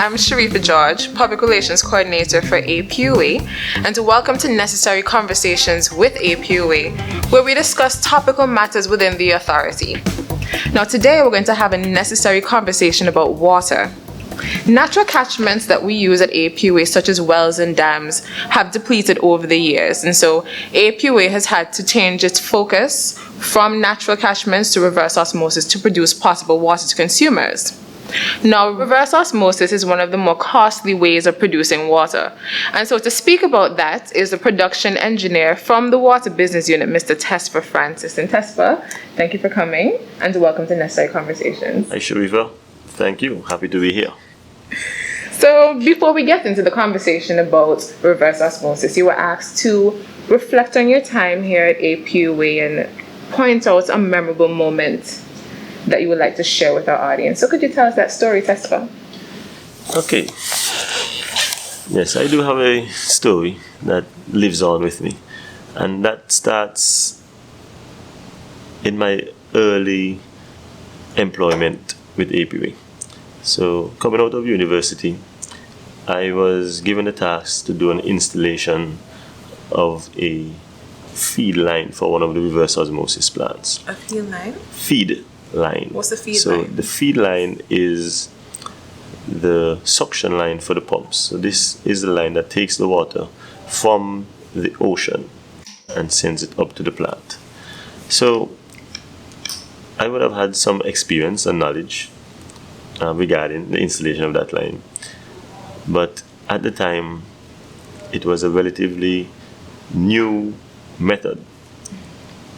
I'm Sharifa George, Public Relations Coordinator for APUA, and welcome to Necessary Conversations with APUA, where we discuss topical matters within the authority. Now today we're going to have a necessary conversation about water. Natural catchments that we use at APUA, such as wells and dams, have depleted over the years, and so APUA has had to change its focus from natural catchments to reverse osmosis to produce potable water to consumers. Now, reverse osmosis is one of the more costly ways of producing water. And so to speak about that is the production engineer from the Water Business Unit, Mr. Tesfa Francis. And Tesfa, thank you for coming and welcome to Necessary Conversations. Hi, Sharifa. Thank you. Happy to be here. So before we get into the conversation about reverse osmosis, you were asked to reflect on your time here at APUA and point out a memorable moment that you would like to share with our audience. So could you tell us that story, Tesfa? Okay. Yes, I do have a story that lives on with me. And that starts in my early employment with APUA. So coming out of university, I was given the task to do an installation of a feed line for one of the reverse osmosis plants. A feed line? Feed line. What's the feed line? So the feed line is the suction line for the pumps. So this is the line that takes the water from the ocean and sends it up to the plant. So I would have had some experience and knowledge regarding the installation of that line. But at the time, it was a relatively new method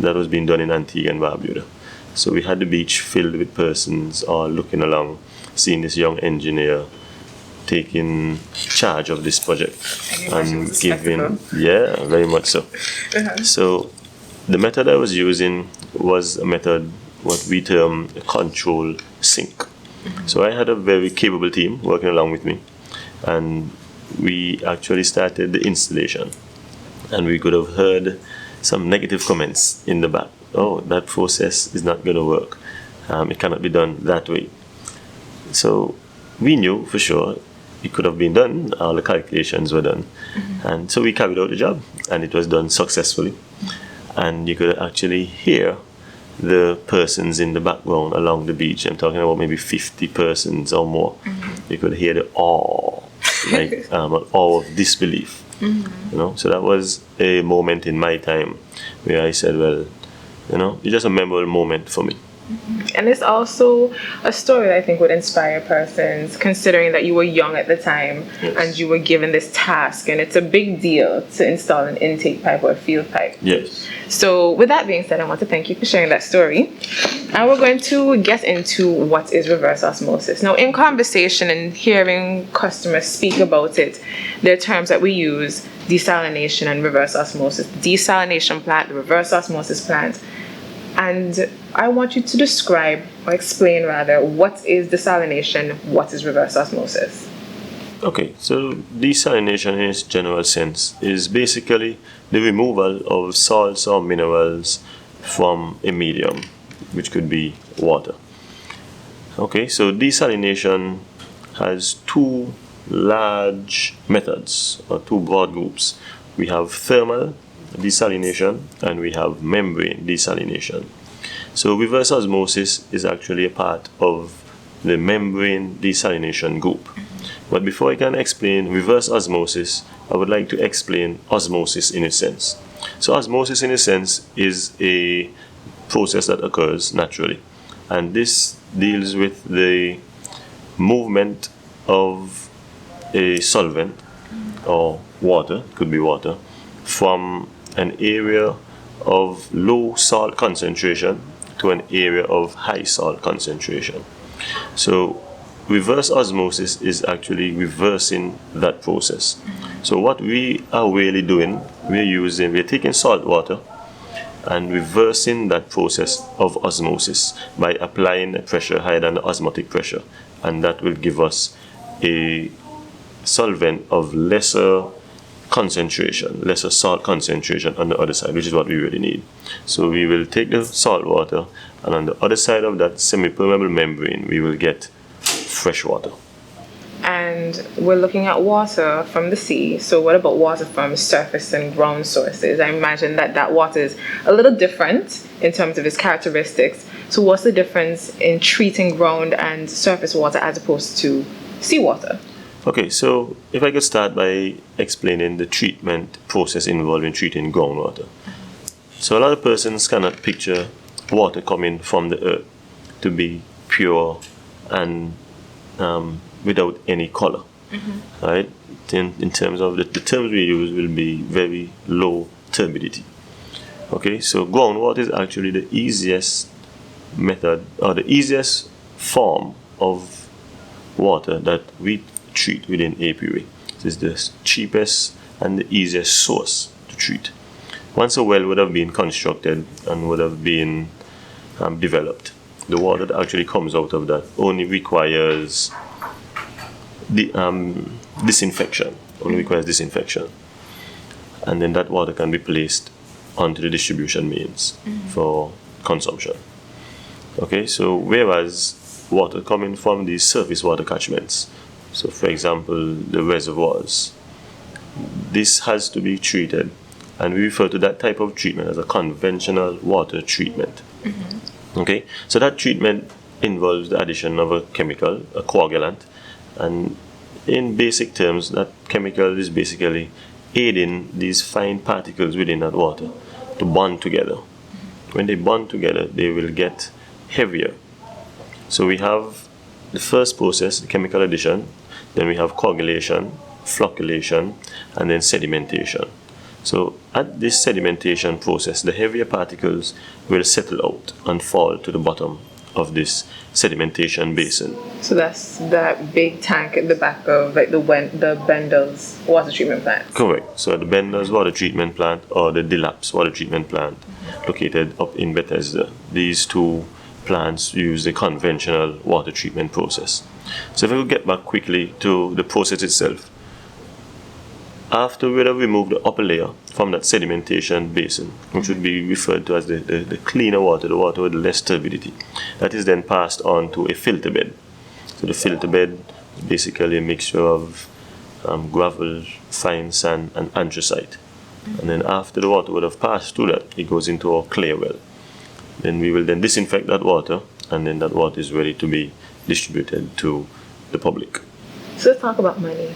that was being done in Antigua and Barbuda. So we had the beach filled with persons all looking along, seeing this young engineer taking charge of this project and giving, yeah, very much so. So the method I was using was a method, what we term a control sink. So I had a very capable team working along with me, and we actually started the installation, and we could have heard some negative comments in the back. Oh, that process is not going to work. It cannot be done that way. So we knew for sure it could have been done. All the calculations were done. And so we carried out the job, and it was done successfully. And you could actually hear the persons in the background along the beach. I'm talking about maybe 50 persons or more. You could hear the awe, like an awe of disbelief. You know, so that was a moment in my time where I said, well, you know, it's just a memorable moment for me. And it's also a story that I think would inspire persons, considering that you were young at the time. Yes. And you were given this task, and it's a big deal to install an intake pipe or a field pipe. Yes. So with that being said, I want to thank you for sharing that story. And we're going to get into what is reverse osmosis. Now, in conversation and hearing customers speak about it, there are terms that we use: desalination and reverse osmosis. Desalination plant, the reverse osmosis plant. And I want you to describe, or explain rather, what is desalination, what is reverse osmosis? Okay, so desalination in its general sense is basically the removal of salts or minerals from a medium, which could be water. Okay, so desalination has two large methods, or two broad groups. We have thermal desalination and we have membrane desalination. So reverse osmosis is actually a part of the membrane desalination group. But before I can explain reverse osmosis, I would like to explain osmosis in a sense. So osmosis in a sense is a process that occurs naturally, and this deals with the movement of a solvent or water, could be water, from an area of low salt concentration to an area of high salt concentration. So reverse osmosis is actually reversing that process. So what we are really doing, we're taking salt water and reversing that process of osmosis by applying a pressure higher than the osmotic pressure, and that will give us a solvent of lesser concentration, lesser salt concentration on the other side, which is what we really need. So we will take the salt water, and on the other side of that semi-permeable membrane we will get fresh water. And and we're looking at water from the sea. So what about water from surface and ground sources? I imagine that water is a little different in terms of its characteristics. So what's the difference in treating ground and surface water as opposed to seawater? Okay, so if I could start by explaining the treatment process involved in treating groundwater. So a lot of persons cannot picture water coming from the earth to be pure and without any color, right? In terms of the terms we use will be very low turbidity. Okay, so groundwater is actually the easiest method or the easiest form of water that we treat within APUA. This is the cheapest and the easiest source to treat. Once a well would have been constructed and would have been developed, the water that actually comes out of that only requires disinfection. And then that water can be placed onto the distribution mains for consumption. Okay, so whereas water coming from the surface water catchments, so for example the reservoirs, this has to be treated, and we refer to that type of treatment as a conventional water treatment. Okay, so that treatment involves the addition of a chemical, a coagulant, and in basic terms that chemical is basically aiding these fine particles within that water to bond together. When they bond together, they will get heavier. So we have the first process, the chemical addition, then we have coagulation, flocculation, and then sedimentation. So at this sedimentation process, the heavier particles will settle out and fall to the bottom of this sedimentation basin. So that's that big tank at the back of like the Bendel's water treatment plant. Correct. So the Bendel's water treatment plant or the Dilap's water treatment plant located up in Bethesda, these two plants use the conventional water treatment process. So if I could get back quickly to the process itself. After we have removed the upper layer from that sedimentation basin, which would be referred to as the cleaner water, the water with less turbidity, that is then passed on to a filter bed. So the filter bed is basically a mixture of gravel, fine sand, and anthracite. And then after the water would have passed through that, it goes into our clear well. Then we will then disinfect that water, and then that water is ready to be distributed to the public. So let's talk about money.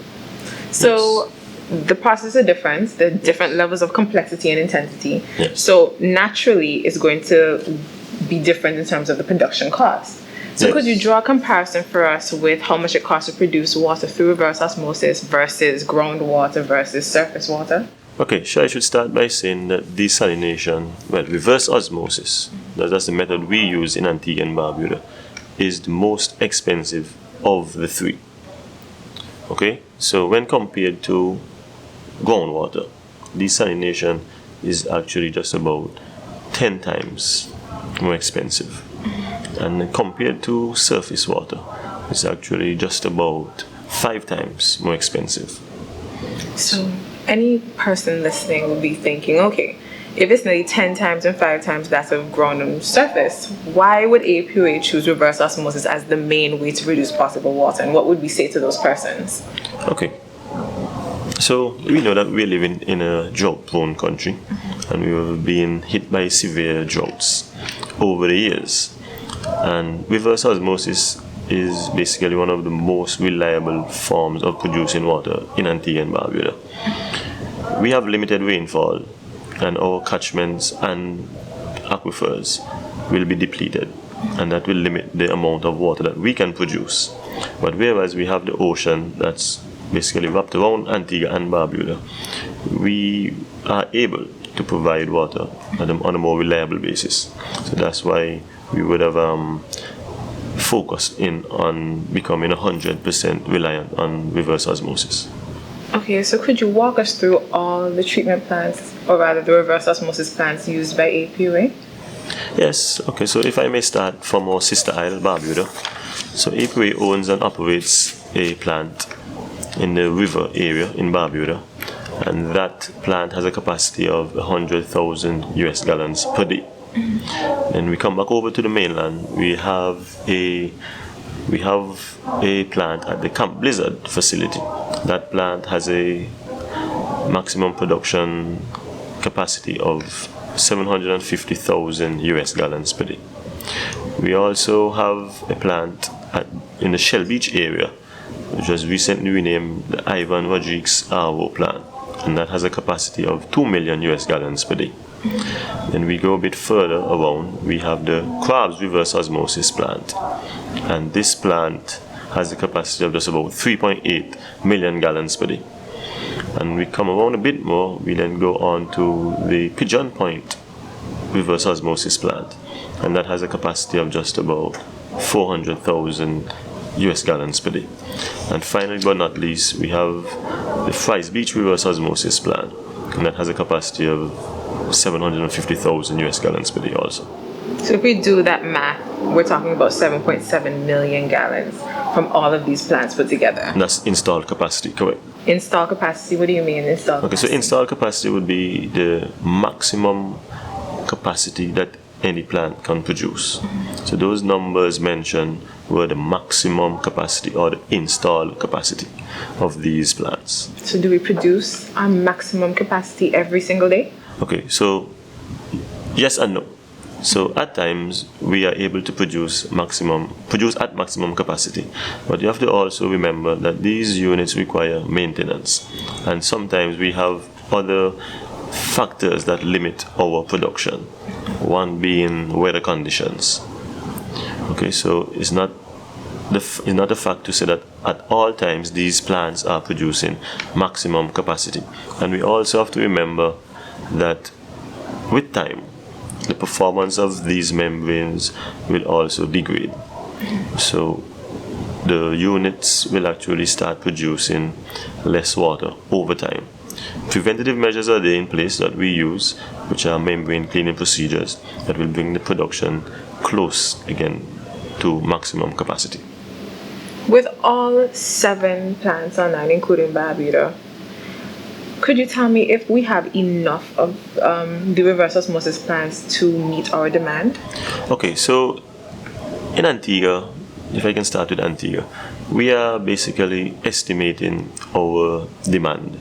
So the process is different, the different levels of complexity and intensity. Yes. So naturally it's going to be different in terms of the production cost. So could you draw a comparison for us with how much it costs to produce water through reverse osmosis versus groundwater versus surface water? Okay, so I should start by saying that desalination, reverse osmosis, that's the method we use in Antigua and Barbuda, is the most expensive of the three. Okay, so when compared to groundwater, desalination is actually just about 10 times more expensive. And compared to surface water, it's actually just about 5 times more expensive. So any person listening will be thinking, okay, if it's nearly 10 times and 5 times that of ground and surface, why would APUA choose reverse osmosis as the main way to reduce possible water? And what would we say to those persons? Okay. So we know that we're living in a drought-prone country, and we have been hit by severe droughts over the years. And reverse osmosis is basically one of the most reliable forms of producing water in Antigua and Barbuda. We have limited rainfall, and our catchments and aquifers will be depleted, and that will limit the amount of water that we can produce. But whereas we have the ocean that's basically wrapped around Antigua and Barbuda, we are able to provide water on a more reliable basis. So that's why we would have focused in on becoming 100% reliant on reverse osmosis. Okay, so could you walk us through all the treatment plants, or rather the reverse osmosis plants used by APUA? Yes, okay, so if I may start from our sister isle, Barbuda. So APUA owns and operates a plant in the river area in Barbuda, and that plant has a capacity of 100,000 US gallons per day. Then we come back over to the mainland. We have a We have a plant at the Camp Blizzard facility. That plant has a maximum production capacity of 750,000 US gallons per day. We also have a plant in the Shell Beach area, which was recently renamed the Ivan Rodriguez APUA plant, and that has a capacity of 2 million US gallons per day. Then we go a bit further around, we have the Crab's Reverse Osmosis plant, and this plant has a capacity of just about 3.8 million gallons per day. And we come around a bit more, we then go on to the Pigeon Point Reverse Osmosis plant, and that has a capacity of just about 400,000 US gallons per day. And finally, but not least, we have the Fries Beach Reverse Osmosis plant, and that has a capacity of 750,000 US gallons per day also. So if we do that math, we're talking about 7.7 million gallons from all of these plants put together. And that's installed capacity, correct? Install capacity, what do you mean install capacity? Okay, so installed capacity would be the maximum capacity that any plant can produce. So those numbers mentioned were the maximum capacity or the installed capacity of these plants. So do we produce our maximum capacity every single day? Okay, so yes and no. So at times we are able to produce at maximum capacity, but you have to also remember that these units require maintenance, and sometimes we have other factors that limit our production, one being weather conditions. Okay, so it's not a fact to say that at all times these plants are producing maximum capacity. And we also have to remember that with time the performance of these membranes will also degrade. So the units will actually start producing less water over time. Preventative measures are there in place that we use, which are membrane cleaning procedures that will bring the production close again to maximum capacity. With all 7 plants online, including Barbuda, could you tell me if we have enough of the reverse osmosis plants to meet our demand? Okay, so in Antigua, if I can start with Antigua, we are basically estimating our demand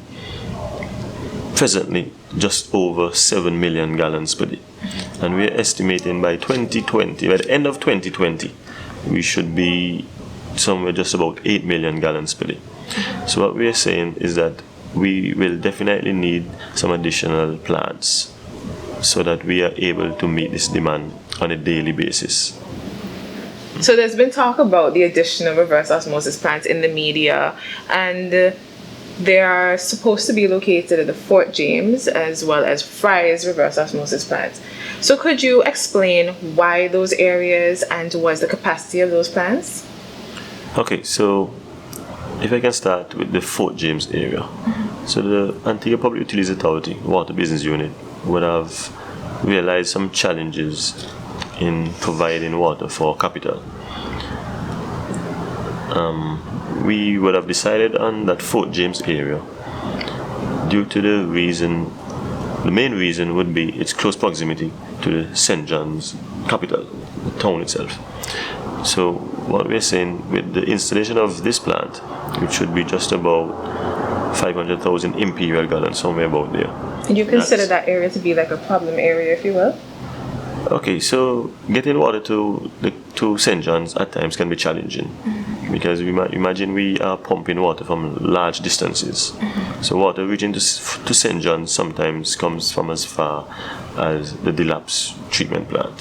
presently just over 7 million gallons per day. And we are estimating by 2020, by the end of 2020, we should be somewhere just about 8 million gallons per day. So what we are saying is that we will definitely need some additional plants so that we are able to meet this demand on a daily basis. So there's been talk about the addition of reverse osmosis plants in the media, and they are supposed to be located at the Fort James as well as Fry's reverse osmosis plants. So could you explain why those areas and what's the capacity of those plants? Okay, so if I can start with the Fort James area. So the Antigua Public Utilities Authority Water Business Unit would have realized some challenges in providing water for capital. We would have decided on that Fort James area due to the main reason would be its close proximity to the St. John's capital, the town itself. So what we're saying with the installation of this plant, which should be just about 500,000 imperial gallons, somewhere about there. And you consider that area to be like a problem area, if you will? Okay, so getting water to St. John's at times can be challenging, because imagine we are pumping water from large distances. So water reaching to St. John's sometimes comes from as far as the Delapse treatment plant,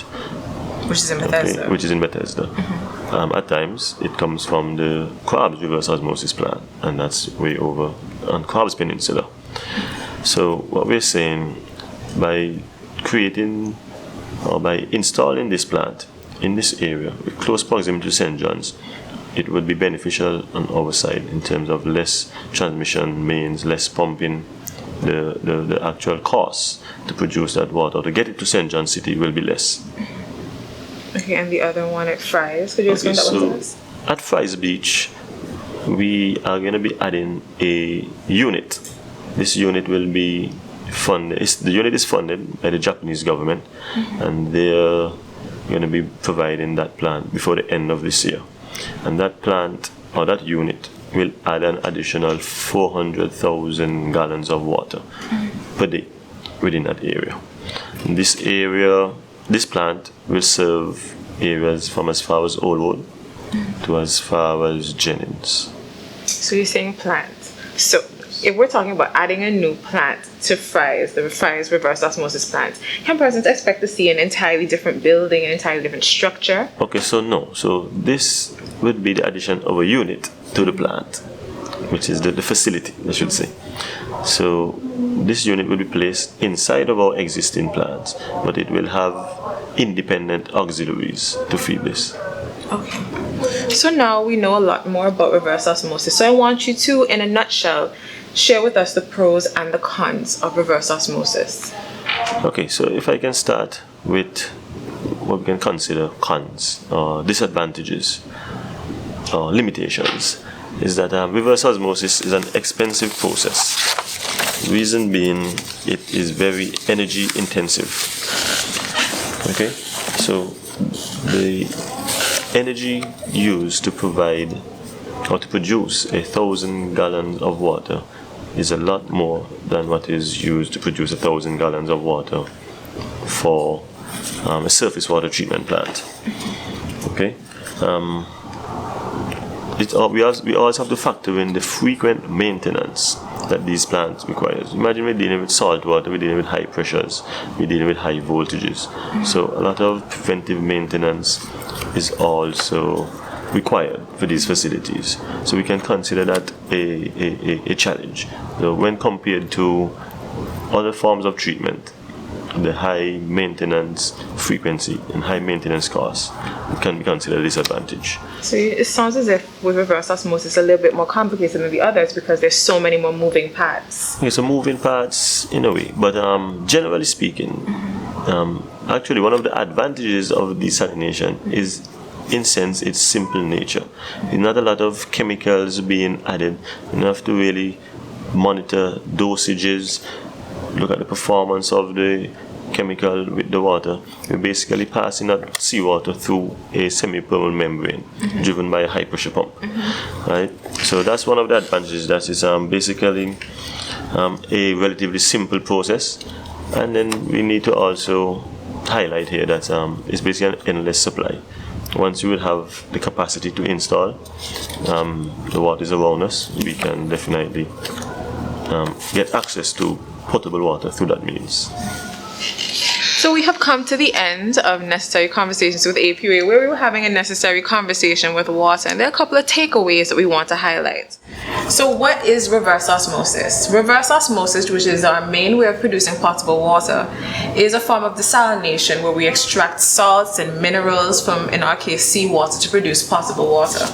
which is in Bethesda. Okay, which is in Bethesda. At times it comes from the Crab's Reverse Osmosis plant, and that's way over on Crab's Peninsula. So what we're saying, by creating or by installing this plant in this area with close proximity to St. John's, it would be beneficial on our side in terms of less transmission mains, less pumping. The actual cost to produce that water, to get it to St. John's City, will be less. Okay, and the other one at Fry's, could you explain that one to us? At Fry's Beach, we are going to be adding a unit. This unit will be funded. The unit is funded by the Japanese government, and they're going to be providing that plant before the end of this year. and that plant or that unit will add an additional 400,000 gallons of water per day within that area. And this plant will serve areas from as far as Oldwood to as far as Jennings. So you're saying plants. So if we're talking about adding a new plant to Fry's, the Fry's reverse osmosis plant, can persons expect to see an entirely different building, an entirely different structure? Okay, so no. So this would be the addition of a unit to the plant, which is the facility, I should say. So this unit will be placed inside of our existing plants, but it will have independent auxiliaries to feed this. Okay. So now we know a lot more about reverse osmosis. So I want you to, in a nutshell, share with us the pros and the cons of reverse osmosis. Okay, so if I can start with what we can consider cons or disadvantages or limitations, is that reverse osmosis is an expensive process. Reason being, it is very energy intensive. Okay, so the energy used to provide or to produce 1,000 gallons of water is a lot more than what is used to produce 1,000 gallons of water for a surface water treatment plant. Okay, we also have to factor in the frequent maintenance that these plants require. Imagine we're dealing with salt water, we're dealing with high pressures, we're dealing with high voltages. So a lot of preventive maintenance is also required for these facilities. So we can consider that a challenge. So when compared to other forms of treatment, the high maintenance frequency and high maintenance costs can be considered a disadvantage. So it sounds as if with reverse osmosis it's a little bit more complicated than the others because there's so many more moving parts. Okay, so moving parts in a way, but generally speaking, actually one of the advantages of desalination is, in sense, its simple nature. There's not a lot of chemicals being added. You have to really monitor dosages, look at the performance of the chemical with the water. We're basically passing that seawater through a semi-permeable membrane driven by a high pressure pump. Right? So that's one of the advantages. That is basically a relatively simple process. And then we need to also highlight here that it's basically an endless supply. Once you will have the capacity to install the waters around us, we can definitely get access to potable water through that means. So we have come to the end of Necessary Conversations with APUA, where we were having a necessary conversation with water, and there are a couple of takeaways that we want to highlight. So what is reverse osmosis? Reverse osmosis, which is our main way of producing potable water, is a form of desalination where we extract salts and minerals from, in our case, seawater to produce potable water.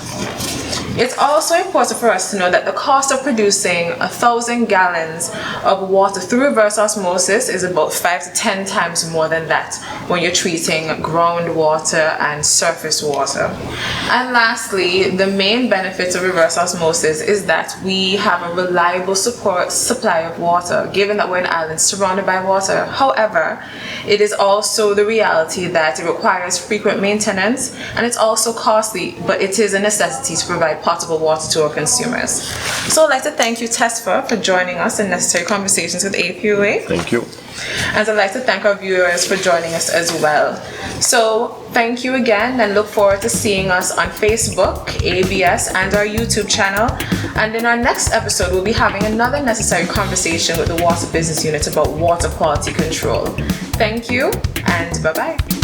It's also important for us to know that the cost of producing 1,000 gallons of water through reverse osmosis is about 5 to 10 times more than that when you're treating groundwater and surface water. And lastly, the main benefits of reverse osmosis is that we have a reliable supply of water, given that we're an island surrounded by water. However, it is also the reality that it requires frequent maintenance and it's also costly, but it is a necessity to provide potable water to our consumers. So I'd like to thank you, Tesfa, for joining us in Necessary Conversations with APUA. Thank you. And I'd like to thank our viewers for joining us as well. So thank you again and look forward to seeing us on Facebook, ABS, and our YouTube channel. And in our next episode, we'll be having another necessary conversation with the Water Business Unit about water quality control. Thank you and bye-bye.